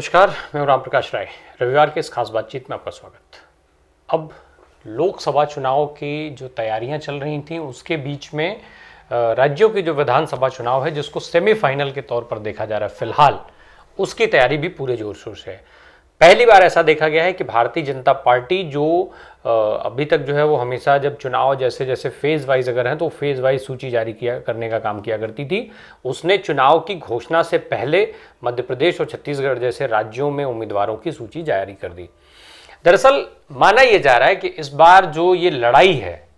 नमस्कार, मैं हूं राम प्रकाश राय। रविवार के इस खास बातचीत में आपका स्वागत। अब लोकसभा चुनाव की जो तैयारियां चल रही थी उसके बीच में राज्यों की जो विधानसभा चुनाव है जिसको सेमीफाइनल के तौर पर देखा जा रहा है फिलहाल, उसकी तैयारी भी पूरे जोर शोर से है। पहली बार ऐसा देखा गया है कि भारतीय जनता पार्टी जो अभी तक जो है वो हमेशा जब चुनाव जैसे जैसे फेज वाइज अगर हैं तो फेज वाइज सूची जारी किया करने का काम किया करती थी, उसने चुनाव की घोषणा से पहले मध्य प्रदेश और छत्तीसगढ़ जैसे राज्यों में उम्मीदवारों की सूची जारी कर दी। दरअसल माना यह जा रहा है कि इस बार जो ये लड़ाई है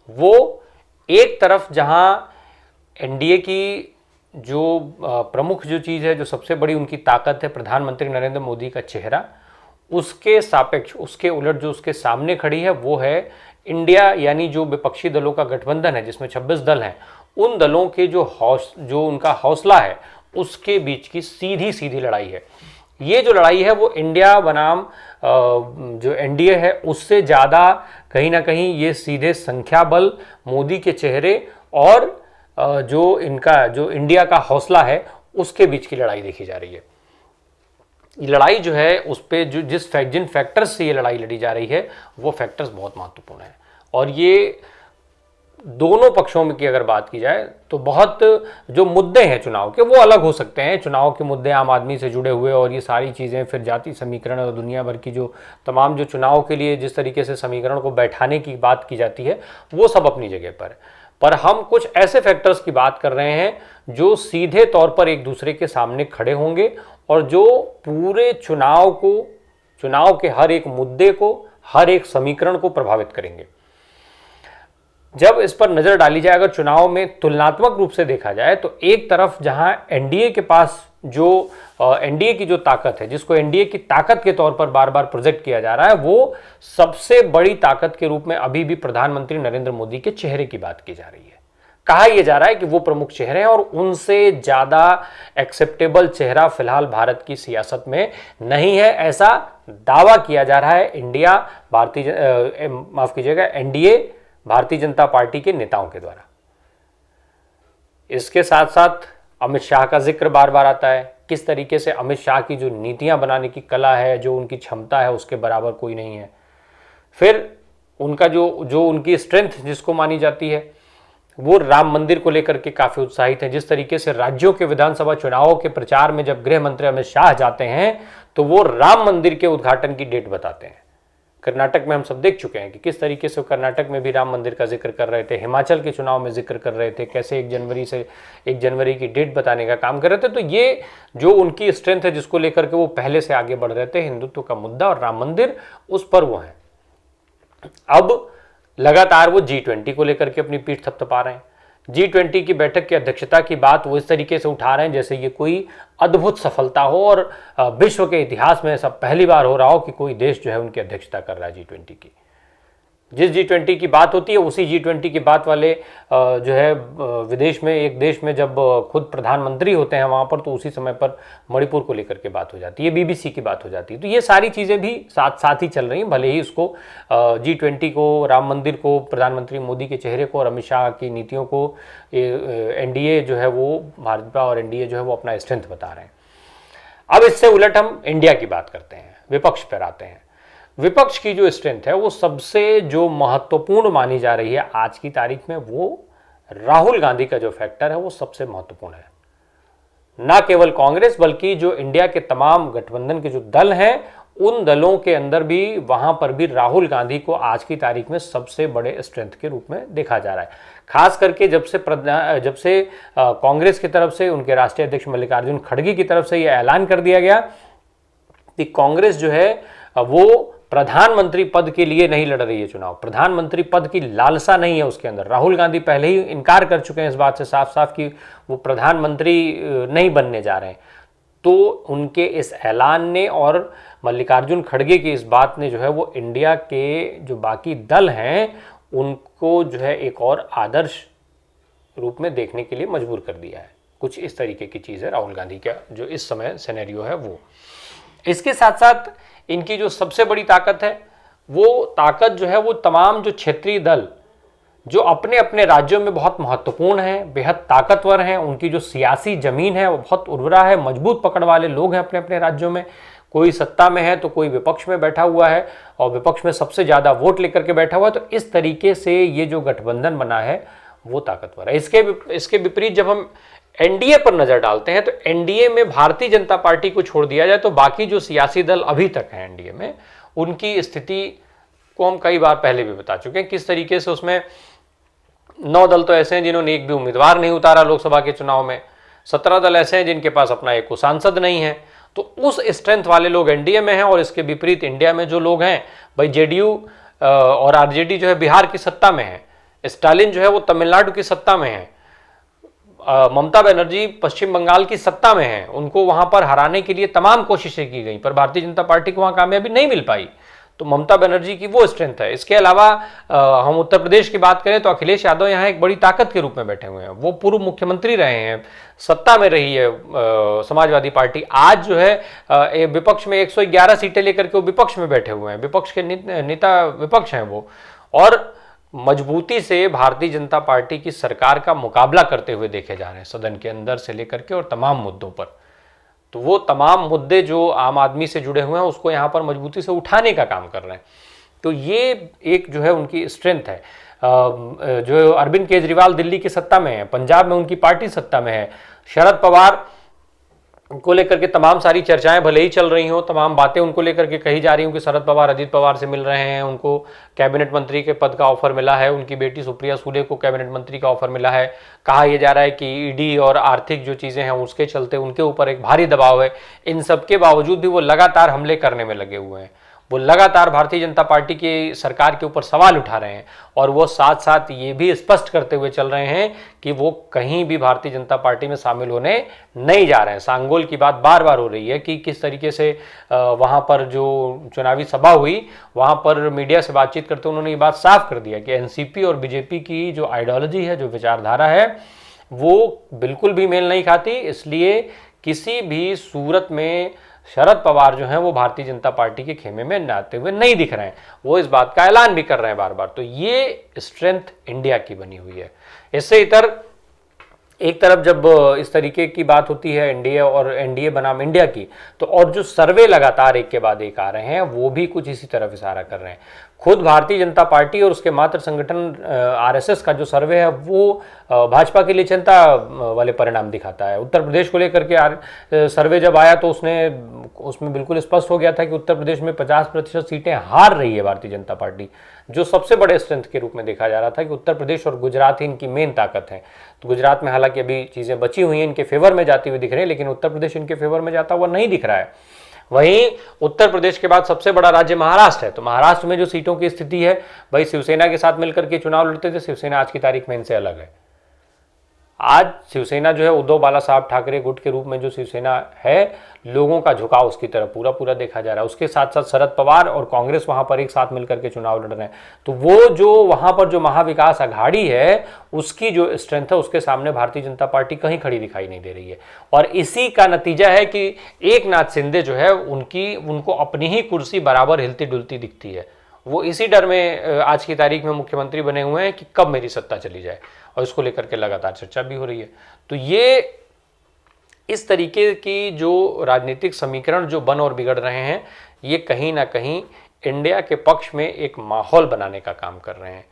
वो एक तरफ जहां एनडीए की जो प्रमुख जो चीज़ है, जो सबसे बड़ी उनकी ताकत है, प्रधानमंत्री नरेंद्र मोदी का चेहरा, उसके सापेक्ष उसके उलट जो उसके सामने खड़ी है वो है इंडिया, यानी जो विपक्षी दलों का गठबंधन है जिसमें 26 दल हैं, उन दलों के जो उनका हौसला है उसके बीच की सीधी सीधी लड़ाई है। ये जो लड़ाई है वो इंडिया बनाम जो एनडीए है उससे ज़्यादा कहीं ना कहीं ये सीधे संख्या बल, मोदी के चेहरे और जो इंडिया का हौसला है उसके बीच की लड़ाई देखी जा रही है। ये लड़ाई जो है उस पर जो जिन फैक्टर्स से ये लड़ाई लड़ी जा रही है वो फैक्टर्स बहुत महत्वपूर्ण है। और ये दोनों पक्षों में की अगर बात की जाए तो बहुत जो मुद्दे हैं चुनाव के वो अलग हो सकते हैं। चुनाव के मुद्दे आम आदमी से जुड़े हुए और ये सारी चीज़ें, फिर जाति समीकरण और दुनिया भर की जो तमाम जो चुनाव के लिए जिस तरीके से समीकरण को बैठाने की बात की जाती है वो सब अपनी जगह पर हम कुछ ऐसे फैक्टर्स की बात कर रहे हैं जो सीधे तौर पर एक दूसरे के सामने खड़े होंगे और जो पूरे चुनाव के हर एक मुद्दे को, हर एक समीकरण को प्रभावित करेंगे। जब इस पर नजर डाली जाए, अगर चुनाव में तुलनात्मक रूप से देखा जाए तो एक तरफ जहां एनडीए के पास जो एनडीए की जो ताकत है, जिसको एनडीए की ताकत के तौर पर बार बार प्रोजेक्ट किया जा रहा है, वो सबसे बड़ी ताकत के रूप में अभी भी प्रधानमंत्री नरेंद्र मोदी के चेहरे की बात की जा रही है। कहा यह जा रहा है कि वो प्रमुख चेहरे हैं और उनसे ज्यादा एक्सेप्टेबल चेहरा फिलहाल भारत की सियासत में नहीं है, ऐसा दावा किया जा रहा है एनडीए भारतीय जनता पार्टी के नेताओं के द्वारा। इसके साथ साथ अमित शाह का जिक्र बार बार आता है। किस तरीके से अमित शाह की जो नीतियां बनाने की कला है, जो उनकी क्षमता है, उसके बराबर कोई नहीं है। फिर उनका जो उनकी स्ट्रेंथ जिसको मानी जाती है, वो राम मंदिर को लेकर के काफी उत्साहित है। जिस तरीके से राज्यों के विधानसभा चुनावों के प्रचार में जब गृह मंत्री अमित शाह जाते हैं तो वो राम मंदिर के उद्घाटन की डेट बताते हैं। कर्नाटक में हम सब देख चुके हैं कि किस तरीके से कर्नाटक में भी राम मंदिर का जिक्र कर रहे थे, हिमाचल के चुनाव में जिक्र कर रहे थे, कैसे 1 जनवरी की डेट बताने का काम कर रहे थे। तो ये जो उनकी स्ट्रेंथ है जिसको लेकर के वो पहले से आगे बढ़ रहे थे, हिंदुत्व का मुद्दा और राम मंदिर, उस पर वो है। अब लगातार वो G20 को लेकर के अपनी पीठ थपथपा रहे हैं। G20 की बैठक की अध्यक्षता की बात वो इस तरीके से उठा रहे हैं जैसे ये कोई अद्भुत सफलता हो और विश्व के इतिहास में ऐसा पहली बार हो रहा हो कि कोई देश जो है उनकी अध्यक्षता कर रहा है G20 की। जिस G20 की बात होती है उसी G20 की बात वाले जो है विदेश में, एक देश में जब खुद प्रधानमंत्री होते हैं वहाँ पर, तो उसी समय पर मणिपुर को लेकर के बात हो जाती है, BBC की बात हो जाती है। तो ये सारी चीज़ें भी साथ साथ ही चल रही हैं। भले ही उसको G20 को, राम मंदिर को, प्रधानमंत्री मोदी के चेहरे को और अमित शाह की नीतियों को एनडीए जो है वो, भाजपा और एनडीए जो है वो अपना स्ट्रेंथ बता रहे हैं। अब इससे उलट हम इंडिया की बात करते हैं, विपक्ष पर आते हैं। विपक्ष की जो स्ट्रेंथ है वो सबसे जो महत्वपूर्ण मानी जा रही है आज की तारीख में, वो राहुल गांधी का जो फैक्टर है वो सबसे महत्वपूर्ण है। ना केवल कांग्रेस बल्कि जो इंडिया के तमाम गठबंधन के जो दल हैं उन दलों के अंदर भी, वहां पर भी राहुल गांधी को आज की तारीख में सबसे बड़े स्ट्रेंथ के रूप में देखा जा रहा है। खास करके जब से कांग्रेस की तरफ से उनके राष्ट्रीय अध्यक्ष मल्लिकार्जुन खड़गे की तरफ से यह ऐलान कर दिया गया कि कांग्रेस जो है वो प्रधानमंत्री पद के लिए नहीं लड़ रही है चुनाव, प्रधानमंत्री पद की लालसा नहीं है उसके अंदर। राहुल गांधी पहले ही इनकार कर चुके हैं इस बात से साफ साफ कि वो प्रधानमंत्री नहीं बनने जा रहे हैं। तो उनके इस ऐलान ने और मल्लिकार्जुन खड़गे की इस बात ने जो है वो इंडिया के जो बाकी दल हैं उनको जो है एक और आदर्श रूप में देखने के लिए मजबूर कर दिया है। कुछ इस तरीके की चीज़ है राहुल गांधी का जो इस समय सिनेरियो है वो। इसके साथ साथ इनकी जो सबसे बड़ी ताकत है वो ताकत जो है वो तमाम जो क्षेत्रीय दल जो अपने अपने राज्यों में बहुत महत्वपूर्ण हैं, बेहद ताकतवर हैं, उनकी जो सियासी जमीन है वो बहुत उर्वरा है, मजबूत पकड़ वाले लोग हैं अपने अपने राज्यों में। कोई सत्ता में है तो कोई विपक्ष में बैठा हुआ है, और विपक्ष में सबसे ज्यादा वोट लेकर के बैठा हुआ है। तो इस तरीके से ये जो गठबंधन बना है वो ताकतवर है। इसके विपरीत जब हम एनडीए पर नजर डालते हैं तो एनडीए में भारतीय जनता पार्टी को छोड़ दिया जाए तो बाकी जो सियासी दल अभी तक हैं एनडीए में, उनकी स्थिति को हम कई बार पहले भी बता चुके हैं किस तरीके से। उसमें 9 दल तो ऐसे हैं जिन्होंने एक भी उम्मीदवार नहीं उतारा लोकसभा के चुनाव में, 17 दल ऐसे हैं जिनके पास अपना एक सांसद नहीं है। तो उस स्ट्रेंथ वाले लोग एनडीए में हैं, और इसके विपरीत इंडिया में जो लोग हैं भाई, जेडीयू और आरजेडी जो है बिहार की सत्ता में है, स्टालिन जो है वो तमिलनाडु की सत्ता में है, ममता बनर्जी पश्चिम बंगाल की सत्ता में है। उनको वहां पर हराने के लिए तमाम कोशिशें की गई, पर भारतीय जनता पार्टी को वहां कामयाबी नहीं मिल पाई। तो ममता बनर्जी की वो स्ट्रेंथ है। इसके अलावा हम उत्तर प्रदेश की बात करें तो अखिलेश यादव यहाँ एक बड़ी ताकत के रूप में बैठे हुए हैं। वो पूर्व मुख्यमंत्री रहे हैं, सत्ता में रही है समाजवादी पार्टी। आज जो है विपक्ष में 111 सीटें लेकर के वो विपक्ष में बैठे हुए हैं, विपक्ष के नेता विपक्ष हैं वो, और मजबूती से भारतीय जनता पार्टी की सरकार का मुकाबला करते हुए देखे जा रहे हैं सदन के अंदर से लेकर के और तमाम मुद्दों पर। तो वो तमाम मुद्दे जो आम आदमी से जुड़े हुए हैं उसको यहाँ पर मजबूती से उठाने का काम कर रहे हैं। तो ये एक जो है उनकी स्ट्रेंथ है। जो अरविंद केजरीवाल दिल्ली की सत्ता में है, पंजाब में उनकी पार्टी सत्ता में है, शरद पवार को लेकर के तमाम सारी चर्चाएं भले ही चल रही हों, तमाम बातें उनको लेकर के कही जा रही हूं कि शरद पवार अजीत पवार से मिल रहे हैं, उनको कैबिनेट मंत्री के पद का ऑफर मिला है, उनकी बेटी सुप्रिया सूले को कैबिनेट मंत्री का ऑफर मिला है। कहा यह जा रहा है कि ईडी और आर्थिक जो चीजें हैं उसके चलते उनके ऊपर एक भारी दबाव है। इन सब के बावजूद भी वो लगातार हमले करने में लगे हुए हैं, वो लगातार भारतीय जनता पार्टी की सरकार के ऊपर सवाल उठा रहे हैं, और वो साथ साथ ये भी स्पष्ट करते हुए चल रहे हैं कि वो कहीं भी भारतीय जनता पार्टी में शामिल होने नहीं जा रहे हैं। सांगोल की बात बार बार हो रही है कि किस तरीके से वहाँ पर जो चुनावी सभा हुई वहाँ पर मीडिया से बातचीत करते उन्होंने ये बात साफ कर दिया कि एनसीपी और बीजेपी की जो आइडियोलॉजी है, जो विचारधारा है, वो बिल्कुल भी मेल नहीं खाती। इसलिए किसी भी सूरत में शरद पवार जो हैं वो भारतीय जनता पार्टी के खेमे में आते हुए नहीं दिख रहे हैं। वो इस बात का ऐलान भी कर रहे हैं बार बार। तो ये स्ट्रेंथ इंडिया की बनी हुई है। इससे इतर एक तरफ जब इस तरीके की बात होती है एनडीए और एनडीए बनाम इंडिया की, तो और जो सर्वे लगातार एक के बाद एक आ रहे हैं वो भी कुछ इसी तरफ इशारा कर रहे हैं। खुद भारतीय जनता पार्टी और उसके मात्र संगठन आरएसएस का जो सर्वे है वो भाजपा के लिए चिंता वाले परिणाम दिखाता है। उत्तर प्रदेश को लेकर के सर्वे जब आया तो उसमें बिल्कुल स्पष्ट हो गया था कि उत्तर प्रदेश में 50% सीटें हार रही है भारतीय जनता पार्टी, जो सबसे बड़े स्ट्रेंथ के रूप में देखा जा रहा था कि उत्तर प्रदेश और गुजरात ही इनकी मेन ताकत है। तो गुजरात में हालांकि अभी चीज़ें बची हुई हैं, इनके फेवर में जाती हुई दिख रही है, लेकिन उत्तर प्रदेश इनके फेवर में जाता हुआ नहीं दिख रहा है। वहीं उत्तर प्रदेश के बाद सबसे बड़ा राज्य महाराष्ट्र है। तो महाराष्ट्र में जो सीटों की स्थिति है, भाई शिवसेना के साथ मिलकर के चुनाव लड़ते थे, शिवसेना आज की तारीख में इनसे अलग है। आज शिवसेना जो है उद्धव बाला साहब ठाकरे गुट के रूप में जो शिवसेना है, लोगों का झुकाव उसकी तरफ पूरा पूरा देखा जा रहा है। उसके साथ साथ शरद पवार और कांग्रेस वहां पर एक साथ मिलकर के चुनाव लड़ रहे हैं। तो वो जो वहां पर जो महाविकास अघाड़ी है उसकी जो स्ट्रेंथ है उसके सामने भारतीय जनता पार्टी कहीं खड़ी दिखाई नहीं दे रही है। और इसी का नतीजा है कि एकनाथ शिंदे जो है उनको अपनी ही कुर्सी बराबर हिलती डुलती दिखती है। वो इसी डर में आज की तारीख में मुख्यमंत्री बने हुए हैं कि कब मेरी सत्ता चली जाए, और इसको लेकर के लगातार चर्चा भी हो रही है। तो ये इस तरीके की जो राजनीतिक समीकरण जो बन और बिगड़ रहे हैं, ये कहीं ना कहीं इंडिया के पक्ष में एक माहौल बनाने का काम कर रहे हैं।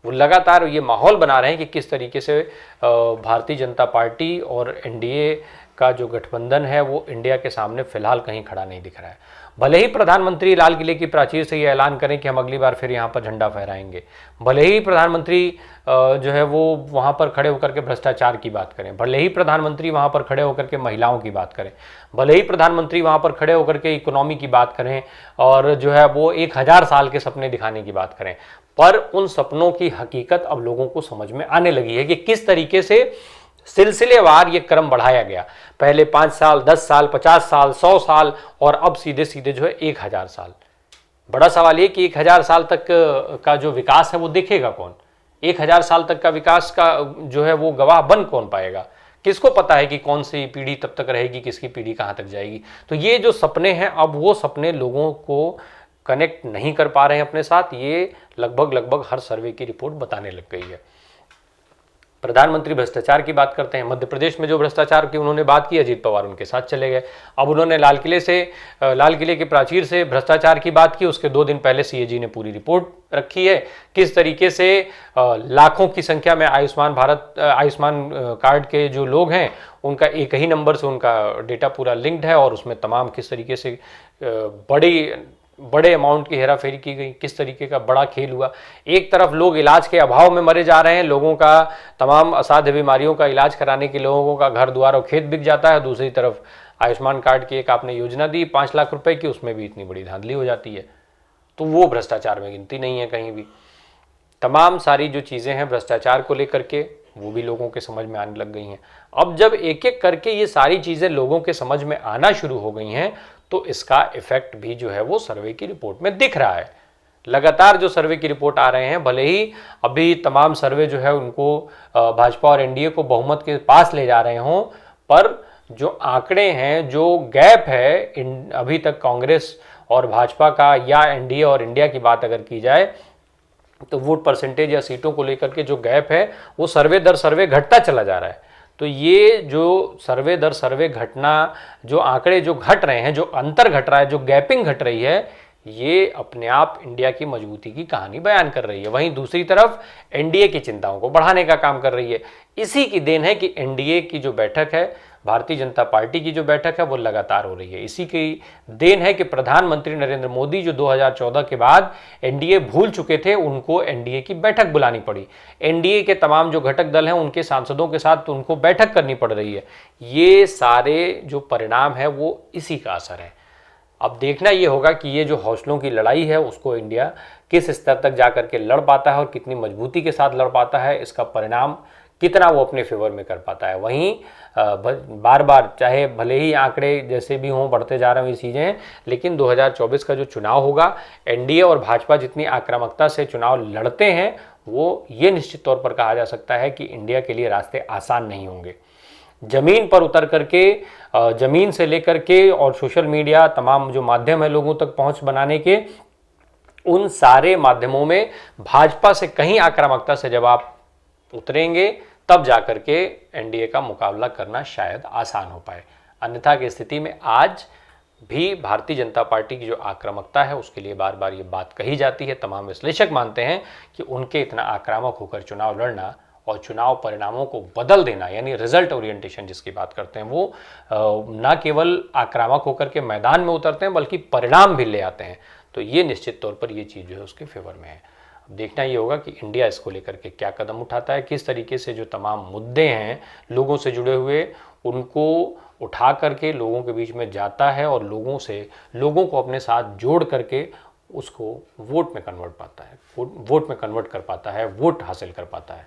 वो लगातार ये माहौल बना रहे हैं कि किस तरीके से भारतीय जनता पार्टी और एनडीए का जो गठबंधन है वो इंडिया के सामने फिलहाल कहीं खड़ा नहीं दिख रहा है। भले ही प्रधानमंत्री लाल किले की प्राचीर से ये ऐलान करें कि हम अगली बार फिर यहाँ पर झंडा फहराएंगे, भले ही प्रधानमंत्री जो है वो वहाँ पर खड़े होकर के भ्रष्टाचार की बात करें, भले ही प्रधानमंत्री वहाँ पर खड़े होकर के महिलाओं की बात करें, भले ही प्रधानमंत्री वहाँ पर खड़े होकर के इकोनॉमी की बात करें और जो है वो 1000 साल के सपने दिखाने की बात करें, पर उन सपनों की हकीकत अब लोगों को समझ में आने लगी है कि किस तरीके से सिलसिलेवार ये क्रम बढ़ाया गया। पहले 5 साल, 10 साल, 50 साल, 100 साल, और अब सीधे सीधे जो है 1000 साल। बड़ा सवाल ये कि 1000 साल तक का जो विकास है वो देखेगा कौन? 1000 साल तक का विकास का जो है वो गवाह बन कौन पाएगा? किसको पता है कि कौन सी पीढ़ी तब तक रहेगी, किसकी पीढ़ी कहाँ तक जाएगी? तो ये जो सपने हैं, अब वो सपने लोगों को कनेक्ट नहीं कर पा रहे हैं अपने साथ, ये लगभग हर सर्वे की रिपोर्ट बताने लग गई है। प्रधानमंत्री भ्रष्टाचार की बात करते हैं। मध्य प्रदेश में जो भ्रष्टाचार की उन्होंने बात की, अजीत पवार उनके साथ चले गए। अब उन्होंने लाल किले के प्राचीर से भ्रष्टाचार की बात की, उसके 2 दिन पहले सीएजी ने पूरी रिपोर्ट रखी है, किस तरीके से लाखों की संख्या में आयुष्मान कार्ड के जो लोग हैं उनका एक ही नंबर से उनका डेटा पूरा लिंक्ड है, और उसमें तमाम किस तरीके से बड़े अमाउंट की हेराफेरी की गई, किस तरीके का बड़ा खेल हुआ। एक तरफ लोग इलाज के अभाव में मरे जा रहे हैं, लोगों का तमाम असाध्य बीमारियों का इलाज कराने के लोगों का घर द्वार और खेत बिक जाता है, दूसरी तरफ आयुष्मान कार्ड की एक आपने योजना दी 5 लाख रुपए की, उसमें भी इतनी बड़ी धांधली हो जाती है। तो वो भ्रष्टाचार में गिनती नहीं है कहीं भी। तमाम सारी जो चीज़ें हैं भ्रष्टाचार को लेकर के, वो भी लोगों के समझ में आने लग गई हैं। अब जब एक एक करके ये सारी चीज़ें लोगों के समझ में आना शुरू हो गई हैं, तो इसका इफेक्ट भी जो है वो सर्वे की रिपोर्ट में दिख रहा है। लगातार जो सर्वे की रिपोर्ट आ रहे हैं, भले ही अभी तमाम सर्वे जो है उनको भाजपा और एनडीए को बहुमत के पास ले जा रहे हों, पर जो आंकड़े हैं, जो गैप है अभी तक कांग्रेस और भाजपा का या एनडीए और इंडिया की बात अगर की जाए, तो वोट परसेंटेज या सीटों को लेकर के जो गैप है वो सर्वे दर सर्वे घटता चला जा रहा है। तो ये जो सर्वे दर सर्वे घटना, जो आंकड़े जो घट रहे हैं, जो अंतर घट रहा है, जो गैपिंग घट रही है, ये अपने आप इंडिया की मजबूती की कहानी बयान कर रही है। वहीं दूसरी तरफ एनडीए की चिंताओं को बढ़ाने का काम कर रही है। इसी की देन है कि एनडीए की जो बैठक है, भारतीय जनता पार्टी की जो बैठक है, वो लगातार हो रही है। इसी की देन है कि प्रधानमंत्री नरेंद्र मोदी जो 2014 के बाद एनडीए भूल चुके थे, उनको एनडीए की बैठक बुलानी पड़ी। एनडीए के तमाम जो घटक दल हैं उनके सांसदों के साथ उनको बैठक करनी पड़ रही है। ये सारे जो परिणाम है वो इसी का असर है। अब देखना ये होगा कि ये जो हौसलों की लड़ाई है उसको इंडिया किस स्तर तक जाकर के लड़ पाता है और कितनी मजबूती के साथ लड़ पाता है, इसका परिणाम कितना वो अपने फेवर में कर पाता है। वहीं बार बार चाहे भले ही आंकड़े जैसे भी हों बढ़ते जा रहे हैं ये चीज़ें, लेकिन 2024 का जो चुनाव होगा, एनडीए और भाजपा जितनी आक्रामकता से चुनाव लड़ते हैं, वो ये निश्चित तौर पर कहा जा सकता है कि इंडिया के लिए रास्ते आसान नहीं होंगे। जमीन पर उतर करके, जमीन से लेकर के और सोशल मीडिया तमाम जो माध्यम है लोगों तक पहुंच बनाने के, उन सारे माध्यमों में भाजपा से कहीं आक्रामकता से जब आप उतरेंगे, तब जाकर के एनडीए का मुकाबला करना शायद आसान हो पाए। अन्यथा की स्थिति में आज भी भारतीय जनता पार्टी की जो आक्रामकता है उसके लिए बार बार ये बात कही जाती है। तमाम विश्लेषक मानते हैं कि उनके इतना आक्रामक होकर चुनाव लड़ना और चुनाव परिणामों को बदल देना, यानी रिजल्ट ओरिएंटेशन जिसकी बात करते हैं, वो न केवल आक्रामक होकर के मैदान में उतरते हैं बल्कि परिणाम भी ले आते हैं। तो ये निश्चित तौर पर ये चीज़ जो है उसके फेवर में है। अब देखना ये होगा कि इंडिया इसको लेकर के क्या कदम उठाता है, किस तरीके से जो तमाम मुद्दे हैं लोगों से जुड़े हुए उनको उठा करके लोगों के बीच में जाता है और लोगों को अपने साथ जोड़ करके उसको वोट में कन्वर्ट कर पाता है, वोट हासिल कर पाता है।